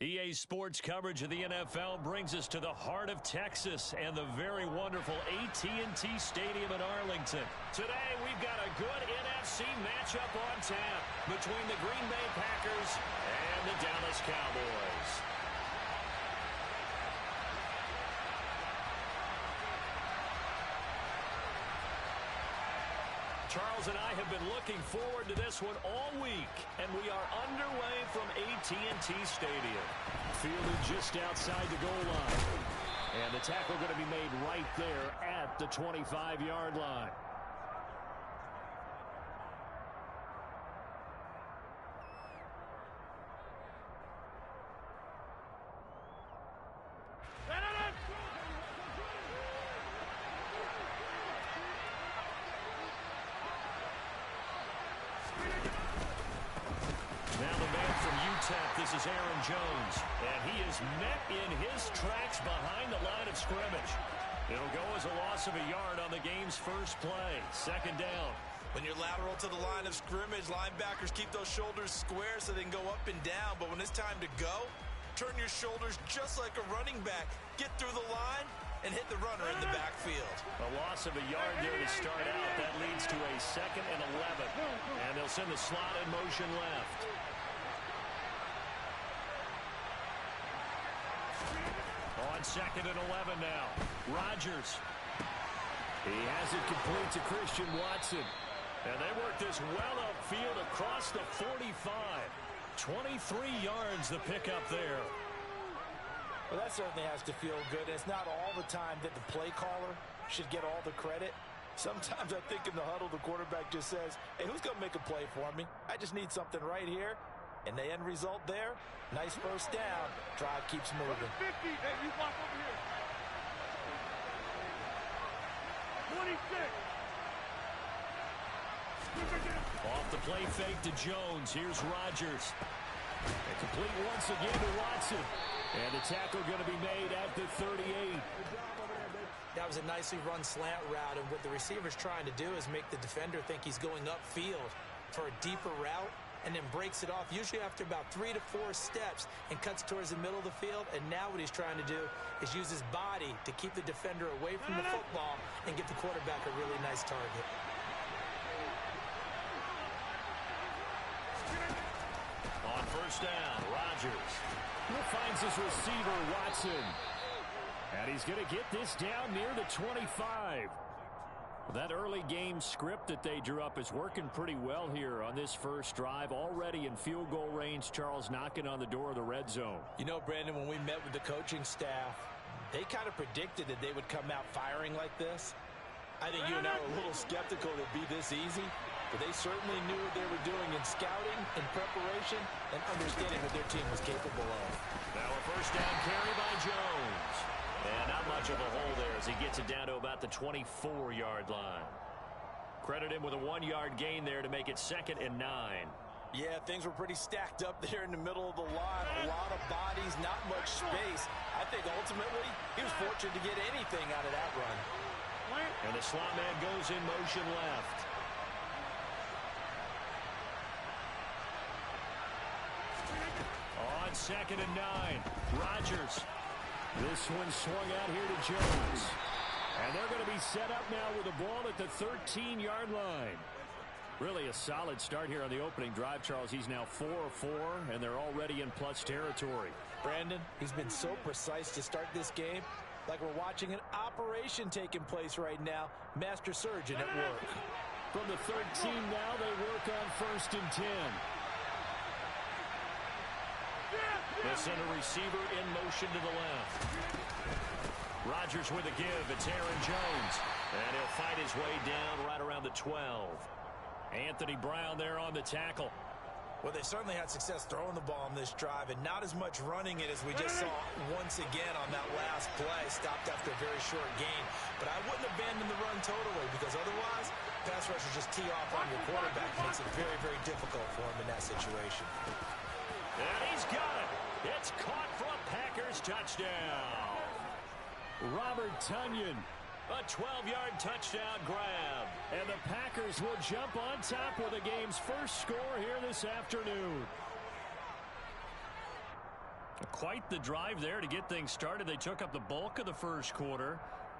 EA Sports coverage of the NFL brings us to the heart of Texas and the very wonderful AT&T Stadium in Arlington. Today, we've got a good NFC matchup on tap between the Green Bay Packers and the Dallas Cowboys. Charles and I have been looking forward to this one all week, and we are underway from AT&T Stadium. Fielded just outside the goal line. And the tackle going to be made right there at the 25-yard line. This is Aaron Jones, and he is met in his tracks behind the line of scrimmage. It'll go as a loss of a yard on the game's first play. Second down. When you're lateral to the line of scrimmage, linebackers keep those shoulders square so they can go up and down. But when it's time to go, turn your shoulders just like a running back. Get through the line and hit the runner in the backfield. A loss of a yard there to start out. That leads to a 2nd and 11. And they'll send the slot in motion left. On 2nd and 11 now. Rodgers. He has it complete to Christian Watson. And they work this well upfield across the 45. 23 yards the pickup there. Well, that certainly has to feel good. It's not all the time that the play caller should get all the credit. Sometimes I think in the huddle, the quarterback just says, hey, who's going to make a play for me? I just need something right here. And the end result there, nice first down. Drive keeps moving. 50, hey, you walk over here. 26. Off the play fake to Jones. Here's Rodgers. And complete once again to Watson. And the tackle going to be made at the 38. That was a nicely run slant route. And what the receiver's trying to do is make the defender think he's going upfield for a deeper route. And then breaks it off, usually after about 3 to 4 steps, and cuts towards the middle of the field. And now what he's trying to do is use his body to keep the defender away from the football and give the quarterback a really nice target. On first down, Rodgers. He finds his receiver, Watson. And he's going to get this down near the 25. That early game script that they drew up is working pretty well here on this first drive. Already in field goal range, Charles knocking on the door of the red zone. You know, Brandon, when we met with the coaching staff, they kind of predicted that they would come out firing like this. I think you and I were a little skeptical it'd be this easy, but they certainly knew what they were doing in scouting, in preparation, and understanding what their team was capable of. Now a first down carry by Jones. And not much of a hole there as he gets it down to about the 24-yard line. Credit him with a 1-yard gain there to make it 2nd and 9. Yeah, things were pretty stacked up there in the middle of the line. A lot of bodies, not much space. I think ultimately he was fortunate to get anything out of that run. And the slot man goes in motion left. On 2nd and 9, Rodgers. This one swung out here to Jones. And they're going to be set up now with the ball at the 13-yard line. Really a solid start here on the opening drive, Charles. He's now 4 of 4, and they're already in plus territory. Brandon, he's been so precise to start this game, like we're watching an operation taking place right now. Master surgeon at work. From the 13 now, they work on 1st and 10. They'll send a receiver in motion to the left. Rodgers with a give. It's Aaron Jones. And he'll fight his way down right around the 12. Anthony Brown there on the tackle. Well, they certainly had success throwing the ball on this drive, and not as much running it as we just saw once again on that last play. Stopped after a very short gain. But I wouldn't abandon the run totally, because otherwise, pass rushers just tee off on your quarterback. It makes it very, very difficult for him in that situation. And he's got it. It's caught for a Packers touchdown. Robert Tonyan, a 12-yard touchdown grab. And the Packers will jump on top with the game's first score here this afternoon. Quite the drive there to get things started. They took up the bulk of the first quarter,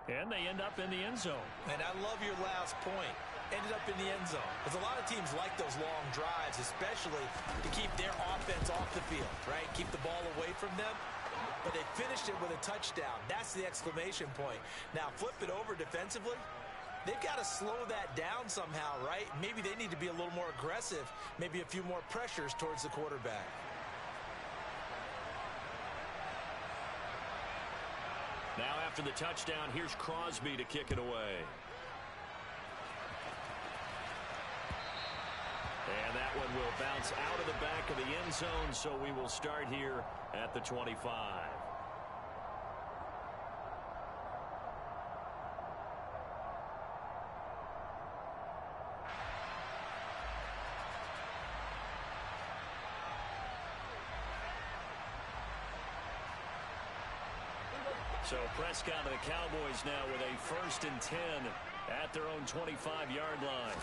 and they end up in the end zone. And I love your last point. Ended up in the end zone. Because a lot of teams like those long drives, especially to keep their offense off the field, right? Keep the ball away from them. But they finished it with a touchdown. That's the exclamation point. Now, flip it over defensively. They've got to slow that down somehow, right? Maybe they need to be a little more aggressive. Maybe a few more pressures towards the quarterback. Now after the touchdown, here's Crosby to kick it away. And that one will bounce out of the back of the end zone, so we will start here at the 25. So Prescott and the Cowboys now with a 1st and 10 at their own 25-yard line.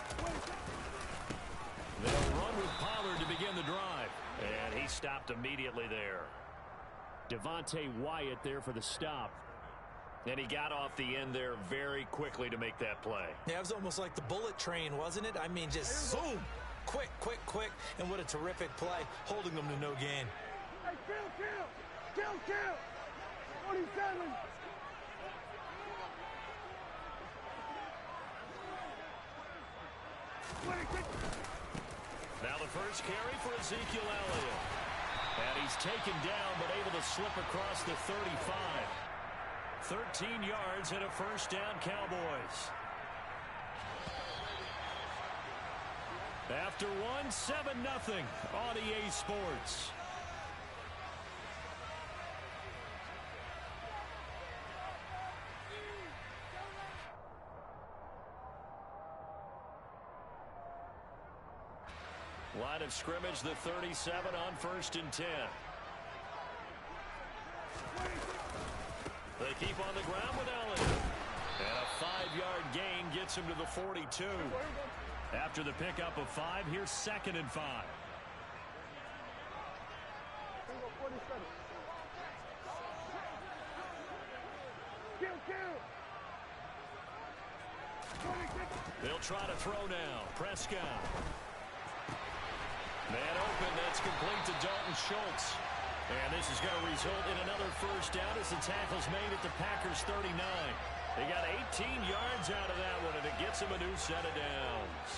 They'll run with Pollard to begin the drive. And he stopped immediately there. Devontae Wyatt there for the stop. And he got off the end there very quickly to make that play. Yeah, it was almost like the bullet train, wasn't it? I mean, just boom. Quick, quick, quick. And what a terrific play, holding them to no gain. Hey, kill. 27. Now the first carry for Ezekiel Elliott. And he's taken down but able to slip across the 35. 13 yards and a 1st down, Cowboys. After one, 7-0 on EA Sports. Line of scrimmage, the 37 on 1st and 10. They keep on the ground with Elliott. And a 5-yard gain gets him to the 42. After the pickup of 5, here's 2nd and 5. They'll try to throw now. Prescott. Man open, that's complete to Dalton Schultz. And this is going to result in another 1st down as the tackle's made at the Packers' 39. They got 18 yards out of that one, and it gets them a new set of downs.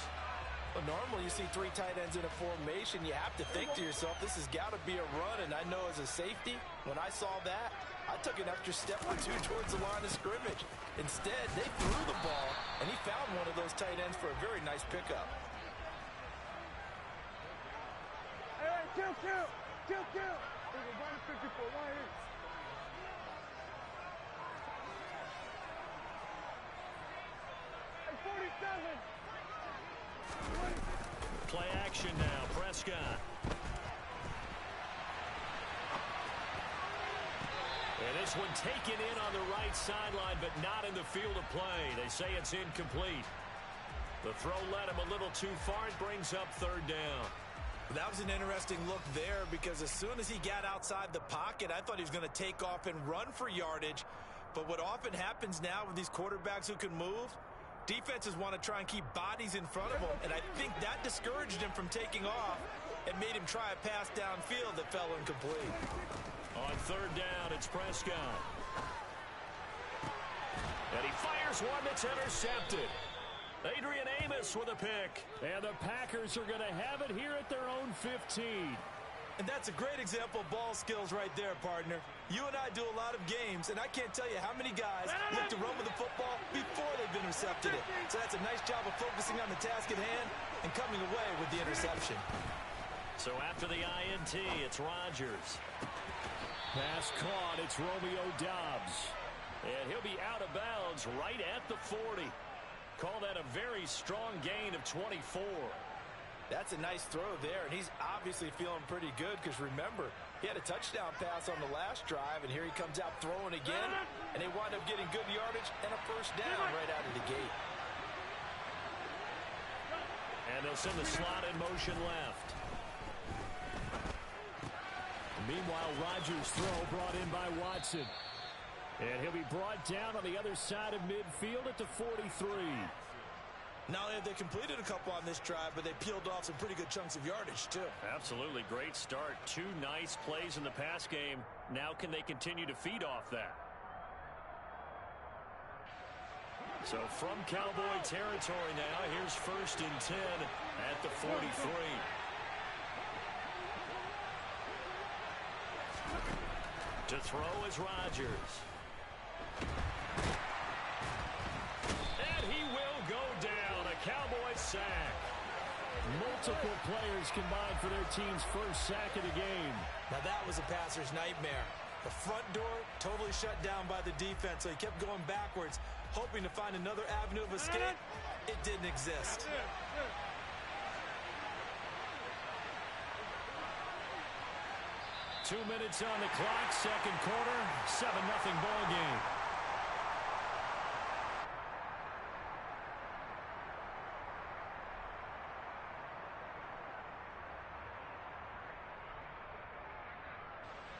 Well, normally you see 3 tight ends in a formation. You have to think to yourself, this has got to be a run. And I know as a safety, when I saw that, I took an extra step or 2 towards the line of scrimmage. Instead, they threw the ball, and he found one of those tight ends for a very nice pickup. Kill. There's a 154 right here. Hey, 47. Play action now. Prescott. And this one taken in on the right sideline, but not in the field of play. They say it's incomplete. The throw led him a little too far. It brings up 3rd down. That was an interesting look there because as soon as he got outside the pocket, I thought he was going to take off and run for yardage. But what often happens now with these quarterbacks who can move, defenses want to try and keep bodies in front of them. And I think that discouraged him from taking off and made him try a pass downfield that fell incomplete. On 3rd down, it's Prescott. And he fires one that's intercepted. Adrian Amos with a pick. And the Packers are going to have it here at their own 15. And that's a great example of ball skills right there, partner. You and I do a lot of games, and I can't tell you how many guys look to run with the football before they've intercepted it. So that's a nice job of focusing on the task at hand and coming away with the interception. So after the INT, it's Rodgers. Pass caught, it's Romeo Doubs. And he'll be out of bounds right at the 40. Call that a very strong gain of 24. That's a nice throw there, and he's obviously feeling pretty good because, remember, he had a touchdown pass on the last drive, and here he comes out throwing again, and they wind up getting good yardage and a 1st down right out of the gate. And they'll send the slot in motion left. Meanwhile, Rodgers' throw brought in by Watson. And he'll be brought down on the other side of midfield at the 43. Not only have they completed a couple on this drive, but they peeled off some pretty good chunks of yardage, too. Absolutely great start. 2 nice plays in the pass game. Now can they continue to feed off that? So from Cowboy territory now, here's 1st and 10 at the 43. To throw is Rodgers. And he will go down. A Cowboy sack. Multiple players combined for their team's first sack of the game. Now that was a passer's nightmare. The front door totally shut down by the defense, so he kept going backwards, hoping to find another avenue of escape. It didn't exist. 2 minutes on the clock, second quarter, 7-0 ball game.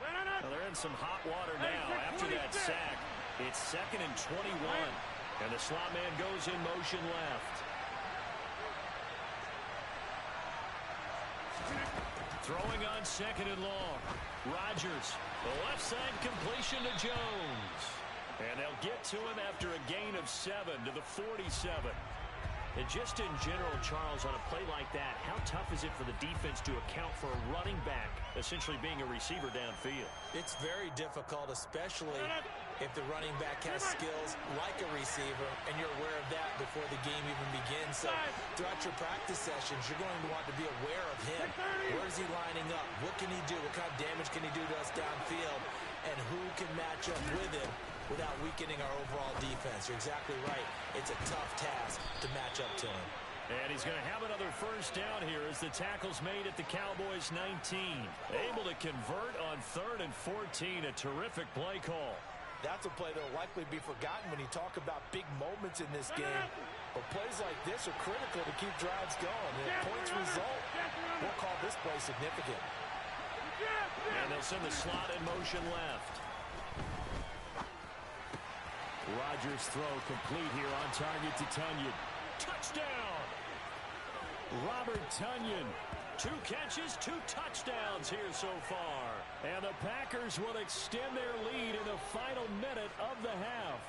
Well, they're in some hot water now after that sack. It's 2nd and 21, and the slot man goes in motion left. Throwing on 2nd and long. Rodgers, the left side completion to Jones. And they'll get to him after a gain of 7 to the 47. And just in general, Charles, on a play like that, how tough is it for the defense to account for a running back essentially being a receiver downfield? It's very difficult, especially if the running back has skills like a receiver, and you're aware of that before the game even begins. So throughout your practice sessions, you're going to want to be aware of him. Where is he lining up? What can he do? What kind of damage can he do to us downfield? And who can match up with him without weakening our overall defense? You're exactly right. It's a tough task to match up to him. And he's going to have another first down here as the tackle's made at the Cowboys' 19. Able to convert on 3rd and 14. A terrific play call. That's a play that will likely be forgotten when you talk about big moments in this game. But plays like this are critical to keep drives going. And if points result, we'll call this play significant. And they'll send the slot in motion left. Rodgers' throw complete here on target to Tonyan. Touchdown! Robert Tonyan. 2 catches, 2 touchdowns here so far. And the Packers will extend their lead in the final minute of the half.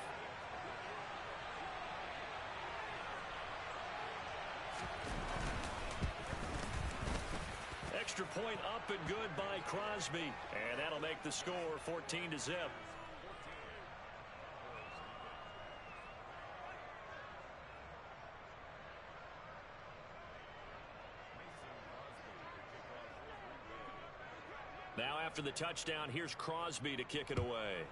Extra point up and good by Crosby. And that'll make the score 14-0. Now after the touchdown, here's Crosby to kick it away.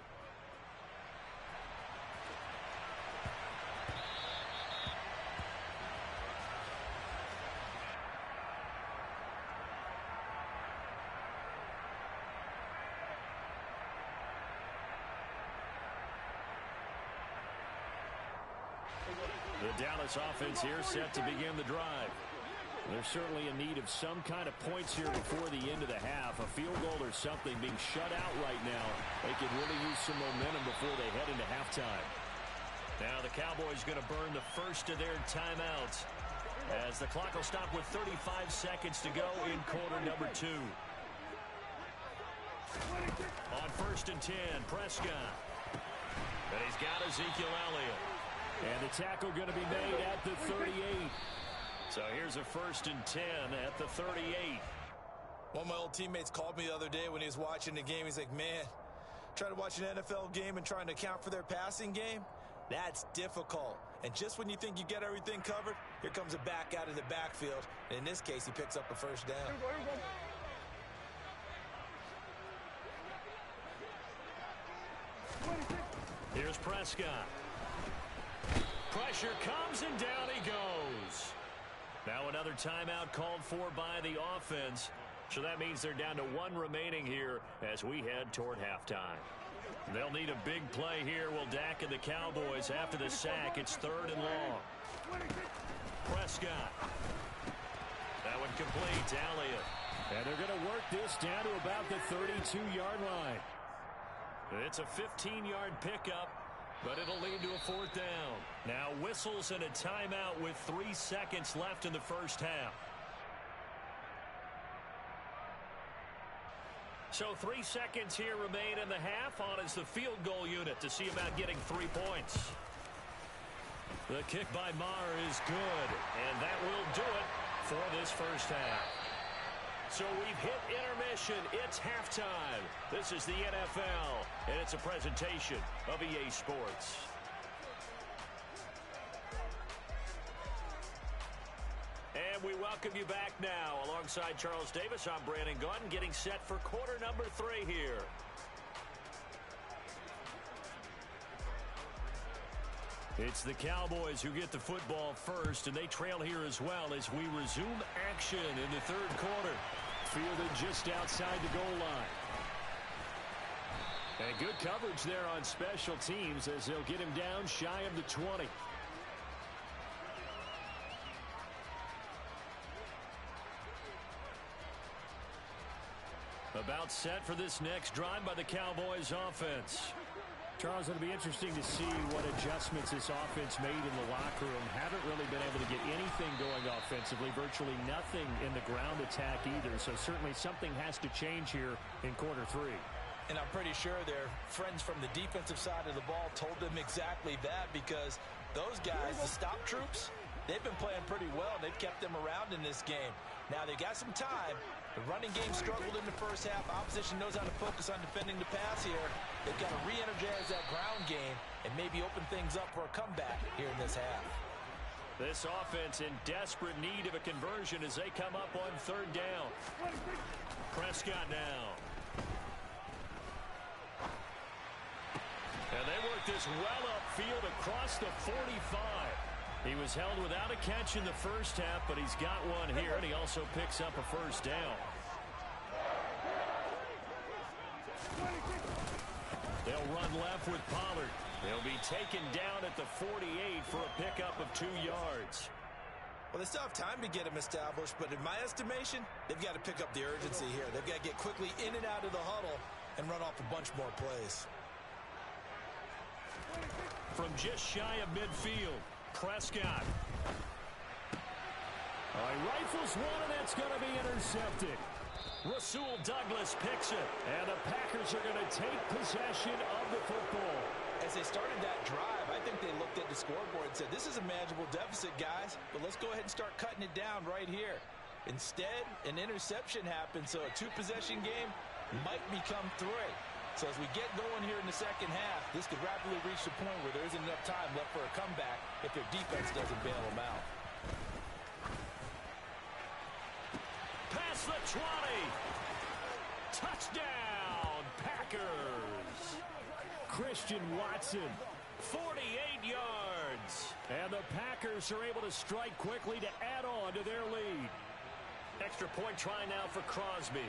The Dallas offense here set to begin the drive. They're certainly in need of some kind of points here before the end of the half. A field goal or something being shut out right now. They could really use some momentum before they head into halftime. Now the Cowboys going to burn the first of their timeouts as the clock will stop with 35 seconds to go in quarter number 2. On 1st and 10, Prescott. And he's got Ezekiel Elliott. And the tackle going to be made at the 38. So here's a 1st and 10 at the 38. One of my old teammates called me the other day when he was watching the game. He's like, man, trying to watch an NFL game and trying to account for their passing game, that's difficult. And just when you think you get everything covered, here comes a back out of the backfield. And in this case, he picks up the first down. Here's Prescott. Pressure comes and down he goes. Now another timeout called for by the offense. So that means they're down to 1 remaining here as we head toward halftime. They'll need a big play here. Will Dak and the Cowboys after the sack. It's 3rd and long. Prescott. That one complete to Elliott. And they're going to work this down to about the 32-yard line. It's a 15-yard pickup, but it'll lead to a fourth down. Now whistles and a timeout with 3 seconds left in the first half. So 3 seconds here remain in the half. On is the field goal unit to see about getting 3 points. The kick by Maher is good, and that will do it for this first half. So we've hit intermission. It's halftime. This is the NFL, and it's a presentation of EA Sports. And we welcome you back now. Alongside Charles Davis, I'm Brandon Gaudin, getting set for quarter number 3 here. It's the Cowboys who get the football first, and they trail here as well as we resume action in the third quarter. Fielded just outside the goal line. And good coverage there on special teams as they'll get him down shy of the 20. About set for this next drive by the Cowboys offense. Charles, it'll be interesting to see what adjustments this offense made in the locker room. Haven't really been able to get anything going offensively. Virtually nothing in the ground attack either. So certainly something has to change here in quarter 3. And I'm pretty sure their friends from the defensive side of the ball told them exactly that, because those guys, the stop troops, they've been playing pretty well. They've kept them around in this game. Now they got some time. The running game struggled in the first half. Opposition knows how to focus on defending the pass here. They've got to re-energize that ground game and maybe open things up for a comeback here in this half. This offense in desperate need of a conversion as they come up on third down. Prescott now. And they work this well upfield across the 45. He was held without a catch in the first half, but he's got one here, and he also picks up a first down. They'll run left with Pollard. They'll be taken down at the 48 for a pickup of 2 yards. Well, they still have time to get him established, but in my estimation, they've got to pick up the urgency here. They've got to get quickly in and out of the huddle and run off a bunch more plays. From just shy of midfield, Prescott. He rifles one, and that's going to be intercepted. Rasul Douglas picks it, and the Packers are going to take possession of the football. As they started that drive, I think they looked at the scoreboard and said, this is a manageable deficit, guys, but let's go ahead and start cutting it down right here. Instead, an interception happened, so a 2-possession game might become 3. So as we get going here in the second half, this could rapidly reach the point where there isn't enough time left for a comeback if their defense doesn't bail them out. Past the 20. Touchdown, Packers. Christian Watson, 48 yards. And the Packers are able to strike quickly to add on to their lead. Extra point try now for Crosby.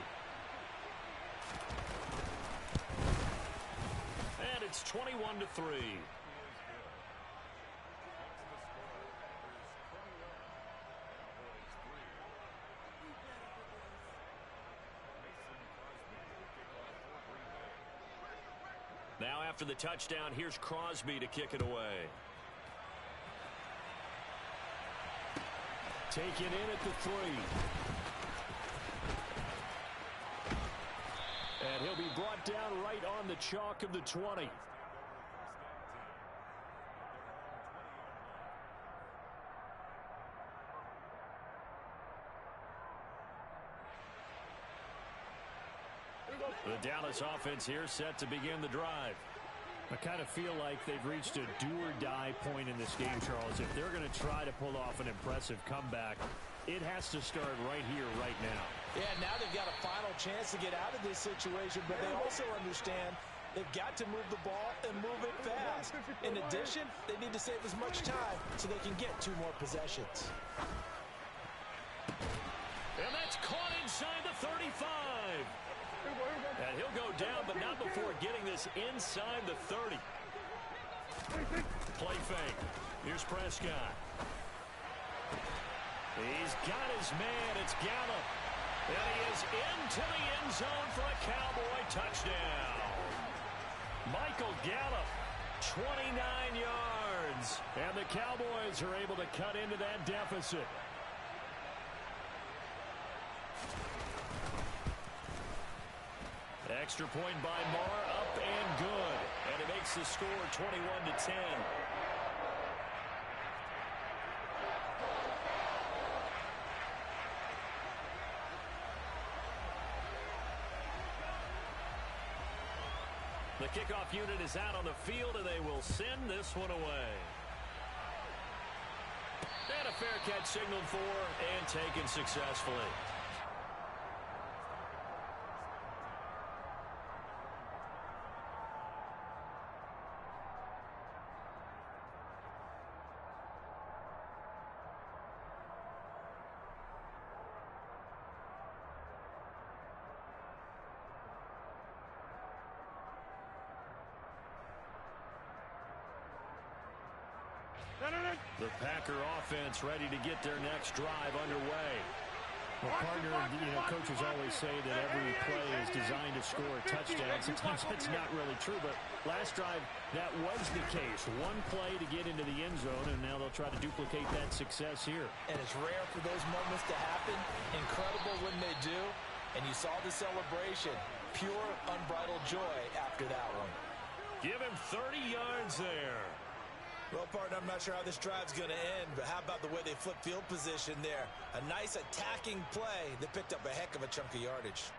And it's 21-3. Now after the touchdown, here's Crosby to kick it away. Taken in at the 3. And he'll be brought down right on the chalk of the 20. The Dallas offense here set to begin the drive. I kind of feel like they've reached a do-or-die point in this game, Charles. If they're going to try to pull off an impressive comeback, it has to start right here, right now. Yeah, now they've got a final chance to get out of this situation, but they also understand they've got to move the ball and move it fast. In addition, they need to save as much time so they can get 2 more possessions. And that's caught inside the 35. And he'll go down, but not before getting this inside the 30. Play fake. Here's Prescott. He's got his man. It's Gallup. And he is into the end zone for a Cowboy touchdown. Michael Gallup, 29 yards. And the Cowboys are able to cut into that deficit. Extra point by Marr, up and good. And it makes the score 21-10. The kickoff unit is out on the field, and they will send this one away. And a fair catch signaled for and taken successfully. The Packer offense ready to get their next drive underway. Well, partner, coaches always say that every play is designed to score a touchdown. Sometimes that's not really true, but last drive, that was the case. One play to get into the end zone, and now they'll try to duplicate that success here. And it's rare for those moments to happen. Incredible when they do. And you saw the celebration. Pure, unbridled joy after that one. Give him 30 yards there. Well, partner, I'm not sure how this drive's going to end, but how about the way they flip field position there? A nice attacking play that picked up a heck of a chunk of yardage.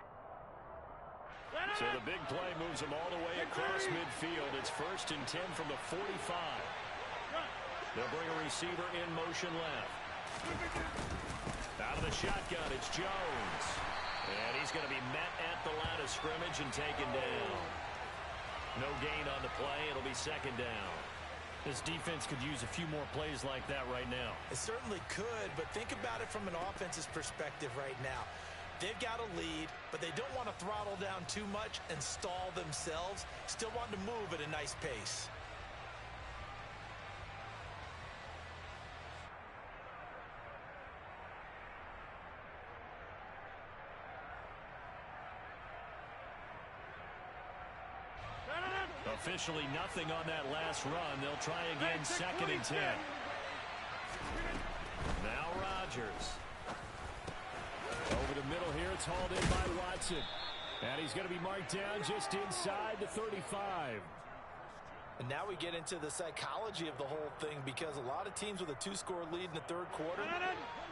So the big play moves them all the way across midfield. It's 1st and 10 from the 45. They'll bring a receiver in motion left. Out of the shotgun, it's Jones. And he's going to be met at the line of scrimmage and taken down. No gain on the play. It'll be 2nd down. This defense could use a few more plays like that right now. It certainly could, but think about it from an offense's perspective right now. They've got a lead, but they don't want to throttle down too much and stall themselves. Still want to move at a nice pace. Officially nothing on that last run. They'll try again, 2nd and 10. Now Rodgers. Over the middle here, it's hauled in by Watson. And he's going to be marked down just inside the 35. And now we get into the psychology of the whole thing, because a lot of teams with a 2-score lead in the 3rd quarter,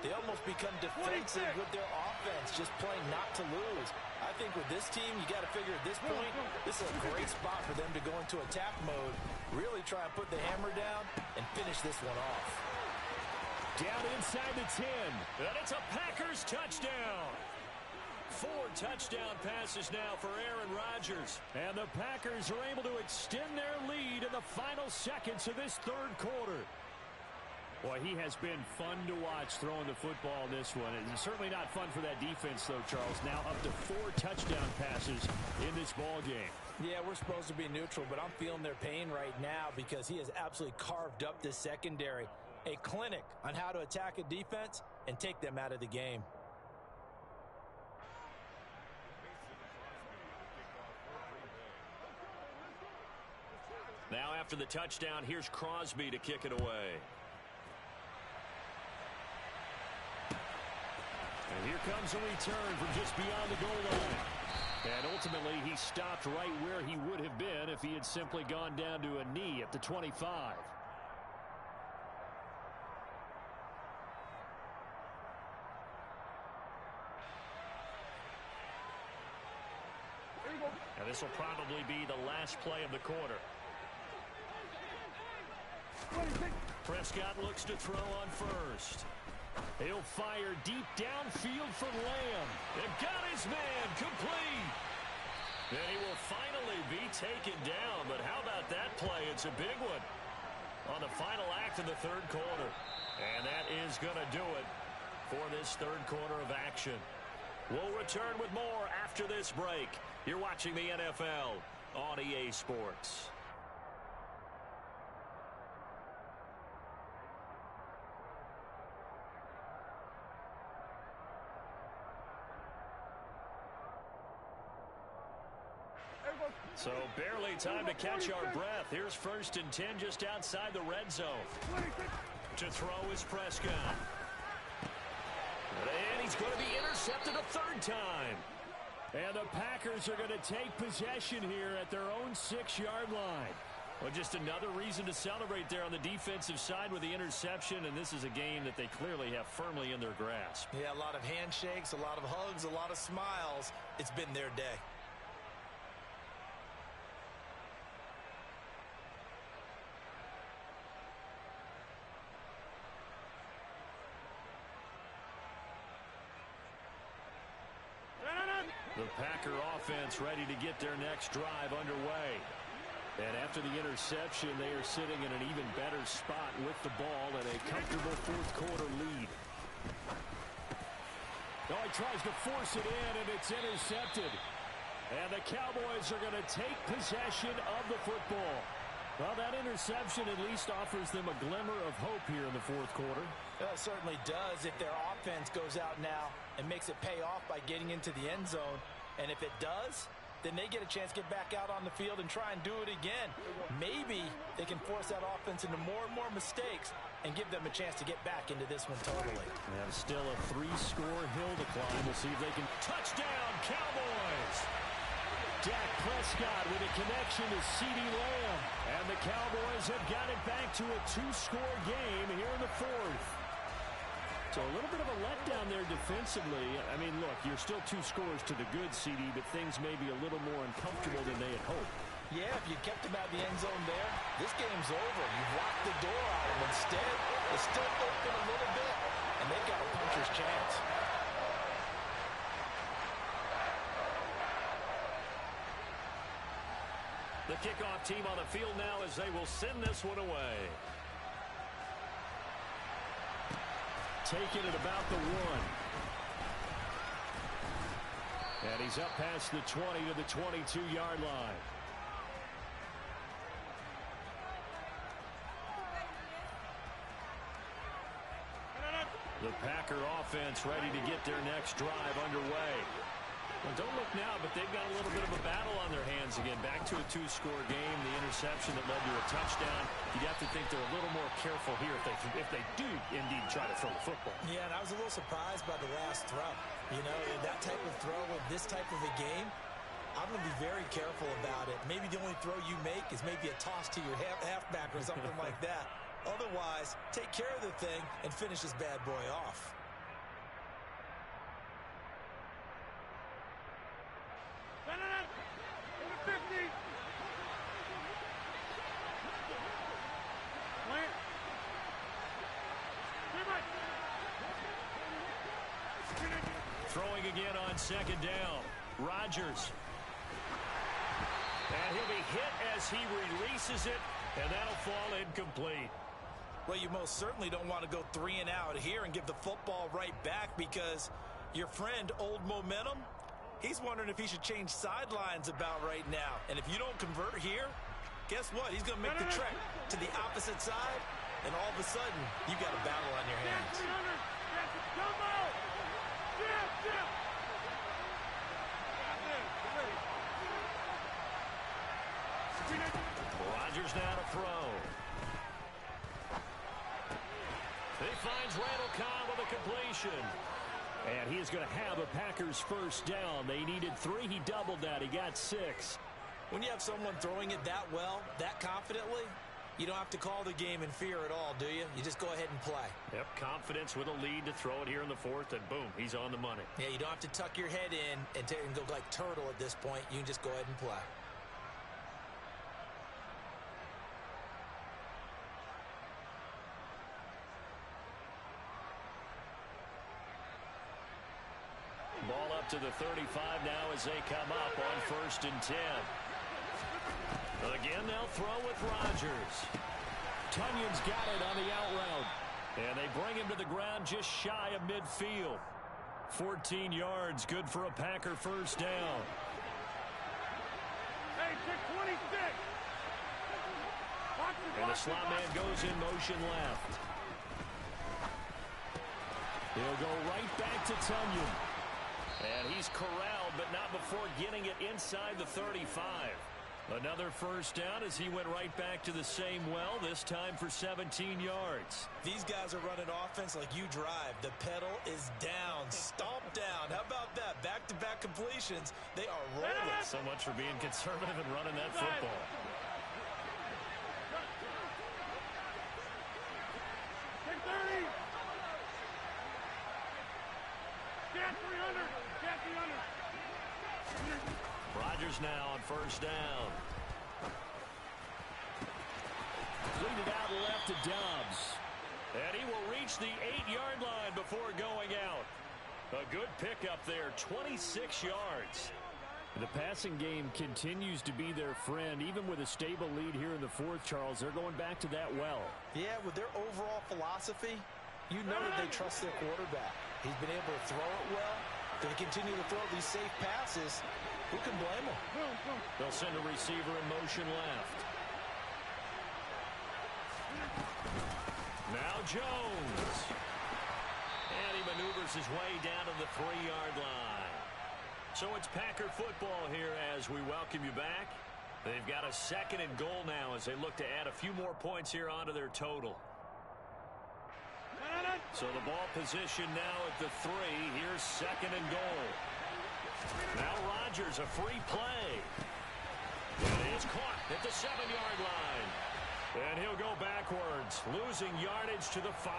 they almost become defensive with their offense, just playing not to lose. I think with this team, you got to figure at this point, this is a great spot for them to go into attack mode, really try and put the hammer down and finish this one off. Down inside the 10, and it's a Packers touchdown. 4 touchdown passes now for Aaron Rodgers. And the Packers are able to extend their lead in the final seconds of this 3rd quarter. Boy, he has been fun to watch throwing the football in this one. It's certainly not fun for that defense, though, Charles. Now up to 4 touchdown passes in this ball game. Yeah, we're supposed to be neutral, but I'm feeling their pain right now because he has absolutely carved up this secondary. A clinic on how to attack a defense and take them out of the game. Now after the touchdown, here's Crosby to kick it away. And here comes a return from just beyond the goal line. And ultimately, he stopped right where he would have been if he had simply gone down to a knee at the 25. And this will probably be the last play of the quarter. Prescott looks to throw on first. He'll fire deep downfield for Lamb. They've got his man complete. And he will finally be taken down. But how about that play? It's a big one on the final act of the 3rd quarter. And that is going to do it for this 3rd quarter of action. We'll return with more after this break. You're watching the NFL on EA Sports. So barely time to catch our breath. Here's 1st and 10 just outside the red zone. To throw is Prescott. And he's going to be intercepted a 3rd time. And the Packers are going to take possession here at their own 6-yard line. Well, just another reason to celebrate there on the defensive side with the interception, and this is a game that they clearly have firmly in their grasp. Yeah, a lot of handshakes, a lot of hugs, a lot of smiles. It's been their day. The Packer offense ready to get their next drive underway. And after the interception, they are sitting in an even better spot with the ball and a comfortable 4th quarter lead. Oh, he tries to force it in, and it's intercepted. And the Cowboys are going to take possession of the football. Well, that interception at least offers them a glimmer of hope here in the 4th quarter. It certainly does if their offense goes out now and makes it pay off by getting into the end zone. And if it does, then they get a chance to get back out on the field and try and do it again. Maybe they can force that offense into more and more mistakes and give them a chance to get back into this one totally. And still a 3-score hill to climb. We'll see if they can. Touchdown, Cowboys! Dak Prescott with a connection to CeeDee Lamb. And the Cowboys have got it back to a 2-score game here in the 4th. So a little bit of a letdown there defensively. I mean, look, you're still 2 scores to the good, CD, but things may be a little more uncomfortable than they had hoped. Yeah, if you kept them out of the end zone there, this game's over. You've locked the door on them. Instead, it's still open a little bit, and they've got a puncher's chance. The kickoff team on the field now as they will send this one away. Taking it about the 1. And he's up past the 20 to the 22-yard line. The Packer offense ready to get their next drive underway. Well, don't look now, but they've got a little bit of a battle on their hands again. Back to a 2-score game. The interception that led to a touchdown. You'd have to think they're a little more careful here if they do indeed try to throw the football. Yeah, and I was a little surprised by the last throw. You know, that type of throw with this type of a game, I'm going to be very careful about it. Maybe the only throw you make is maybe a toss to your halfback or something like that. Otherwise, take care of the thing and finish this bad boy off. Throwing again on 2nd down. Rodgers. And he'll be hit as he releases it, and that'll fall incomplete. Well, you most certainly don't want to go 3 and out here and give the football right back because your friend, Old Momentum, he's wondering if he should change sidelines about right now. And if you don't convert here, guess what? He's going to make the trek to the opposite side, and all of a sudden, you've got a battle on your hands. Rodgers now to throw. He finds Randall Cobb with a completion. And he is going to have a Packers 1st down. They needed 3. He doubled that. He got 6. When you have someone throwing it that well, that confidently, you don't have to call the game in fear at all, do you? You just go ahead and play. Yep, confidence with a lead to throw it here in the 4th, and boom, he's on the money. Yeah, you don't have to tuck your head in and go like turtle at this point. You can just go ahead and play. Ball up to the 35 now as they come up on 1st and 10. Again, they'll throw with Rodgers. Tunyon's got it on the out route. And they bring him to the ground just shy of midfield. 14 yards, good for a Packer 1st down. Hey, 26. And the slot man goes in motion left. He'll go right back to Tunyon. And he's corralled, but not before getting it inside the 35. Another first down as he went right back to the same well, this time for 17 yards. These guys are running offense like you drive. The pedal is down, stomp down. How about that? Back-to-back completions. They are rolling. So much for being conservative and running that football. Take 30. Get 300. Get 300. Rodgers now on first down. Lead it out left to Dobbs. And he will reach the 8-yard line before going out. A good pickup there, 26 yards. The passing game continues to be their friend. Even with a stable lead here in the fourth, Charles, they're going back to that well. Yeah, with their overall philosophy, you know that they trust their quarterback. He's been able to throw it well. They continue to throw these safe passes. Who can blame them? They'll send a receiver in motion left. Now Jones. And he maneuvers his way down to the 3-yard line. So it's Packer football here as we welcome you back. They've got a 2nd and goal now as they look to add a few more points here onto their total. So the ball position now at the 3. Here's 2nd and goal. Now Rodgers, a free play. And it's caught at the 7-yard line. And he'll go backwards, losing yardage to the 5.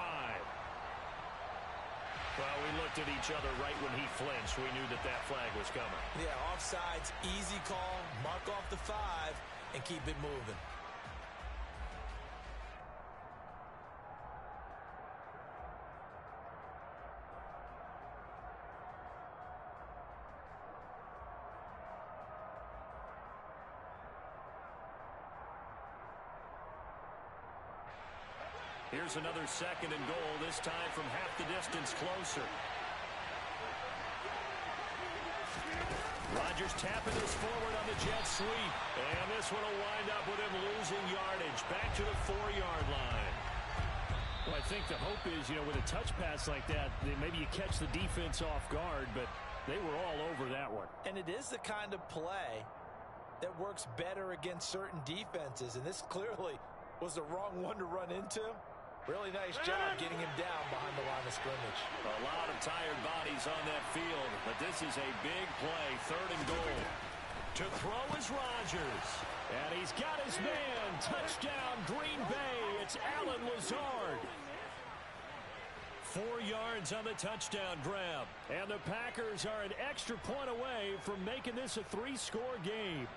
Well, we looked at each other right when he flinched. We knew that that flag was coming. Yeah, offsides, easy call, mark off the 5, and keep it moving. Here's another 2nd and goal, this time from half the distance closer. Rodgers tapping this forward on the jet sweep. And this one will wind up with him losing yardage back to the 4-yard line. Well, I think the hope is, with a touch pass like that, maybe you catch the defense off guard, but they were all over that one. And it is the kind of play that works better against certain defenses, and this clearly was the wrong one to run into. Really nice job getting him down behind the line of scrimmage. A lot of tired bodies on that field, but this is a big play, 3rd and goal. To throw is Rodgers. And he's got his man. Touchdown, Green Bay. It's Allen Lazard. 4 yards on the touchdown grab. And the Packers are an extra point away from making this a 3-score game.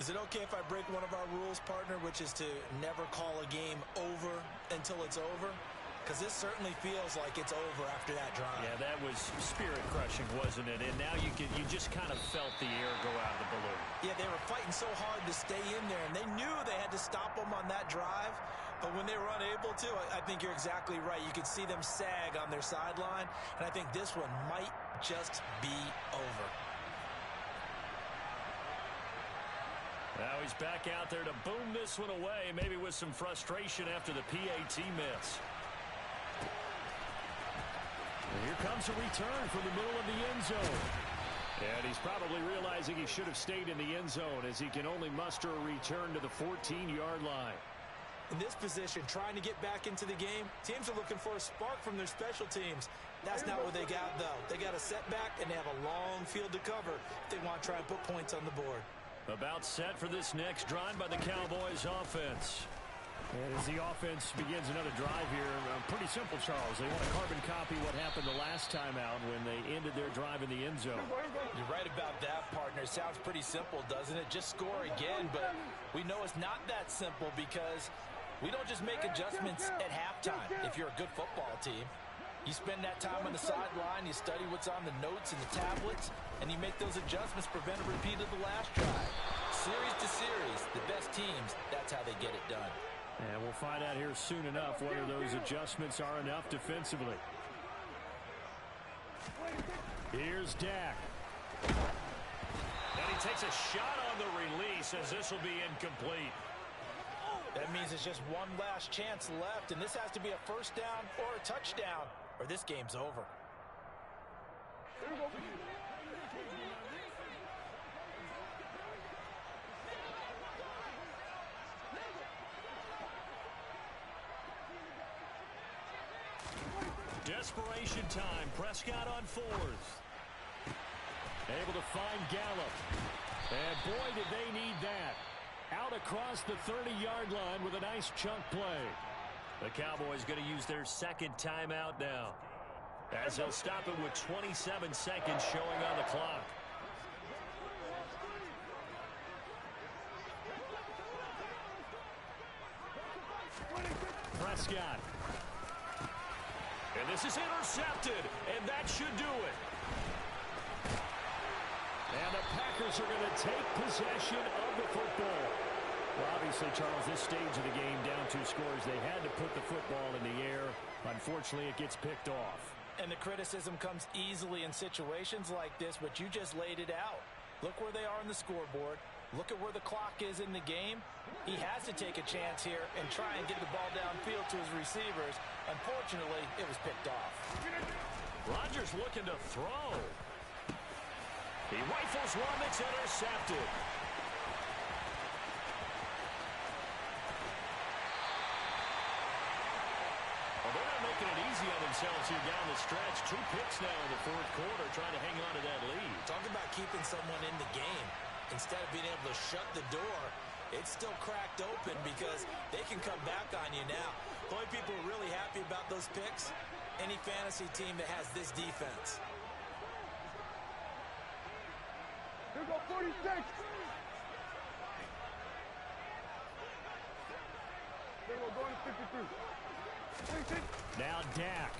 Is it okay if I break one of our rules, partner, which is to never call a game over until it's over? Because this certainly feels like it's over after that drive. Yeah, that was spirit-crushing, wasn't it? And now you just kind of felt the air go out of the balloon. Yeah, they were fighting so hard to stay in there, and they knew they had to stop them on that drive. But when they were unable to, I think you're exactly right. You could see them sag on their sideline, and I think this one might just be over. Now he's back out there to boom this one away, maybe with some frustration after the PAT miss. And here comes a return from the middle of the end zone. And he's probably realizing he should have stayed in the end zone as he can only muster a return to the 14-yard line. In this position, trying to get back into the game, teams are looking for a spark from their special teams. That's not what they got, though. They got a setback, and they have a long field to cover if they want to try and put points on the board. About set for this next drive by the Cowboys offense. And as the offense begins another drive here, pretty simple, Charles. They want to carbon copy what happened the last time out when they ended their drive in the end zone. You're right about that, partner. Sounds pretty simple, doesn't it? Just score again, but we know it's not that simple because we don't just make adjustments at halftime if you're a good football team. You spend that time on the sideline, you study what's on the notes and the tablets, and you make those adjustments, prevent a repeat of the last drive. Series to series, the best teams, that's how they get it done. And we'll find out here soon enough whether those adjustments are enough defensively. Here's Dak. And he takes a shot on the release as this will be incomplete. That means it's just one last chance left, and this has to be a first down or a touchdown, or this game's over. desperation time. Prescott on fourth. Able to find Gallup. And boy, did they need that. Out across the 30-yard line with a nice chunk play. The Cowboys going to use their second timeout now, as they'll stop it with 27 seconds showing on the clock. Prescott. And this is intercepted, and that should do it. And the Packers are going to take possession of the football. Well, obviously, Charles, this stage of the game, down 2 scores, they had to put the football in the air. Unfortunately, it gets picked off. And the criticism comes easily in situations like this, but you just laid it out. Look where they are on the scoreboard. Look at where the clock is in the game. He has to take a chance here and try and get the ball downfield to his receivers. Unfortunately, it was picked off. Rodgers looking to throw. He rifles one that's intercepted. Well, they're not making it easy on themselves here down the stretch. 2 picks now in the 4th quarter, trying to hang on to that lead. Talk about keeping someone in the game. Instead of being able to shut the door, it's still cracked open because they can come back on you now. The only people who are really happy about those picks, any fantasy team that has this defense. Here go 46. Then we're going to 52. 26. Now Dak.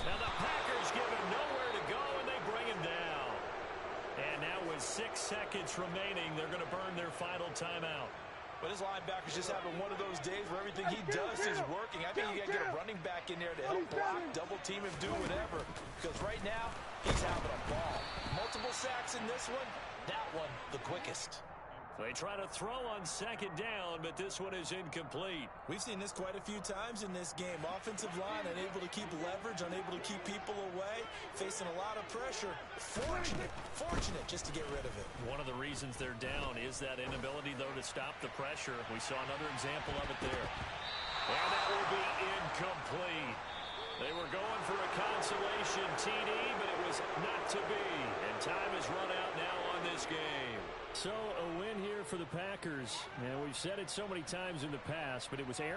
Now the Packers give him nowhere to go, and they bring him down. And now with 6 seconds remaining, they're going to burn their final timeout. But his linebacker's just having one of those days where everything he does is working. I think you got to get a running back in there to help block, double team him, do whatever. Because right now, he's having a ball. Multiple sacks in this one. That one, the quickest. They try to throw on 2nd down, but this one is incomplete. We've seen this quite a few times in this game. Offensive line unable to keep leverage, unable to keep people away, facing a lot of pressure. Fortunate just to get rid of it. One of the reasons they're down is that inability, though, to stop the pressure. We saw another example of it there. And that will be incomplete. They were going for a consolation TD, but it was not to be. And time has run out now on this game. So a win here for the Packers. And we've said it so many times in the past, but it was Aaron